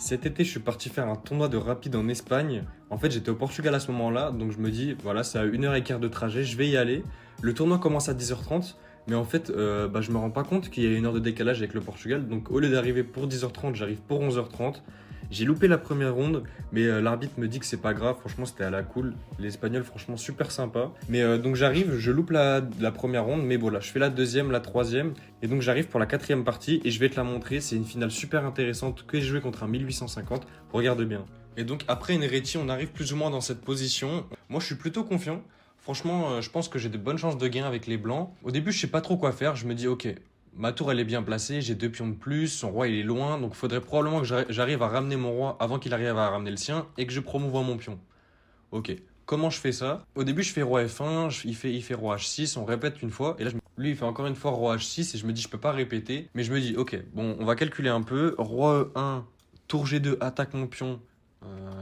Cet été, je suis parti faire un tournoi de rapide en Espagne. En fait, j'étais au Portugal à ce moment-là, donc je me dis, voilà, c'est à 1 h 15 de trajet, je vais y aller. Le tournoi commence à 10h30, mais en fait, je me rends pas compte qu'il y a 1 heure de décalage avec le Portugal. Donc au lieu d'arriver pour 10h30, j'arrive pour 11h30. J'ai loupé la première ronde, mais l'arbitre me dit que c'est pas grave. Franchement, c'était à la cool. Les Espagnols, franchement, super sympa. Mais donc j'arrive, je loupe la première ronde, mais voilà, je fais la deuxième, la troisième. Et donc j'arrive pour la quatrième partie et je vais te la montrer. C'est une finale super intéressante que j'ai joué contre un 1850. Regarde bien. Et donc après une rétie, on arrive plus ou moins dans cette position. Moi, je suis plutôt confiant. Franchement, je pense que j'ai de bonnes chances de gain avec les blancs. Au début, je sais pas trop quoi faire. Je me dis, ok, ma tour elle est bien placée, j'ai 2 pions de plus, son roi il est loin, donc il faudrait probablement que j'arrive à ramener mon roi avant qu'il arrive à ramener le sien et que je promouvoie mon pion. Ok, comment je fais ça? Au début, je fais roi F1, il fait roi H6, on répète une fois, et là, lui, il fait encore une fois roi H6, et je me dis, je peux pas répéter, mais je me dis, ok, bon, on va calculer un peu. Roi E1, tour G2, attaque mon pion.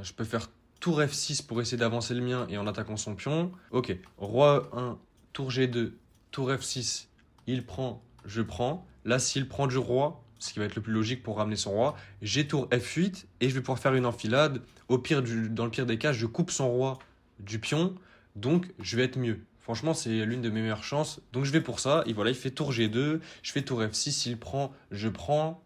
Je peux faire tour F6 pour essayer d'avancer le mien et en attaquant son pion. Ok, roi E1, tour G2, tour F6, il prend, je prends. Là, s'il prend du roi, ce qui va être le plus logique pour ramener son roi, j'ai tour F8, et je vais pouvoir faire une enfilade. Dans le pire des cas, je coupe son roi du pion, donc je vais être mieux. Franchement, c'est l'une de mes meilleures chances. Donc je vais pour ça. Et voilà, il fait tour G2, je fais tour F6, il prend, je prends,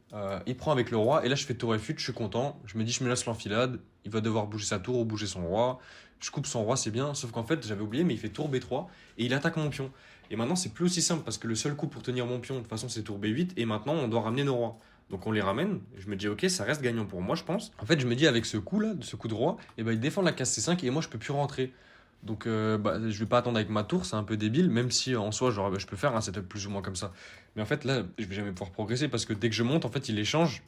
il prend avec le roi. Et là, je fais tour F8, je suis content. Je me dis, je me laisse l'enfilade. Il va devoir bouger sa tour ou bouger son roi. Je coupe son roi, c'est bien. Sauf qu'en fait, j'avais oublié, mais il fait tour B3 et il attaque mon pion. Et maintenant, c'est plus aussi simple parce que le seul coup pour tenir mon pion, de toute façon, c'est tour B8. Et maintenant, on doit ramener nos rois. Donc on les ramène, je me dis ok, ça reste gagnant pour moi, je pense. En fait, je me dis avec ce coup là, ce coup de roi, il défend la case C5 et moi je peux plus rentrer. Donc je vais pas attendre avec ma tour, c'est un peu débile, même si en soi je peux faire un setup plus ou moins comme ça. Mais en fait là, je vais jamais pouvoir progresser parce que dès que je monte, en fait il échange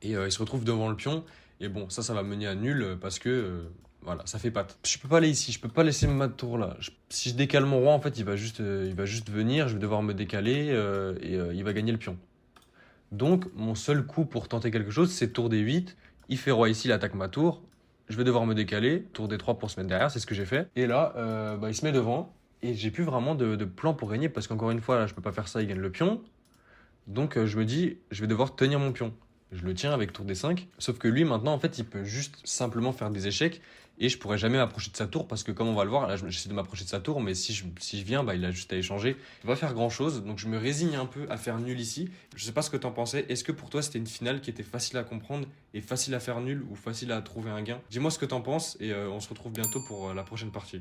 et il se retrouve devant le pion. Et bon, ça va mener à nul parce que voilà, ça fait patte. Je peux pas aller ici, je peux pas laisser ma tour là. Si je décale mon roi, en fait il va juste venir, je vais devoir me décaler il va gagner le pion. Donc, mon seul coup pour tenter quelque chose, c'est tour D8. Il fait roi ici, il attaque ma tour. Je vais devoir me décaler. Tour D3 pour se mettre derrière, c'est ce que j'ai fait. Et là, il se met devant. Et j'ai plus vraiment de plan pour gagner parce qu'encore une fois, là, je peux pas faire ça, il gagne le pion. Donc, je me dis, je vais devoir tenir mon pion. Je le tiens avec tour D5. Sauf que lui, maintenant, en fait, il peut juste simplement faire des échecs. Et je pourrais jamais m'approcher de sa tour parce que, comme on va le voir, là, j'essaie de m'approcher de sa tour. Mais si je viens, il a juste à échanger. Il va pas faire grand chose. Donc, je me résigne un peu à faire nul ici. Je sais pas ce que t'en pensais. Est-ce que pour toi, c'était une finale qui était facile à comprendre et facile à faire nul ou facile à trouver un gain? Dis-moi ce que t'en penses et on se retrouve bientôt pour la prochaine partie.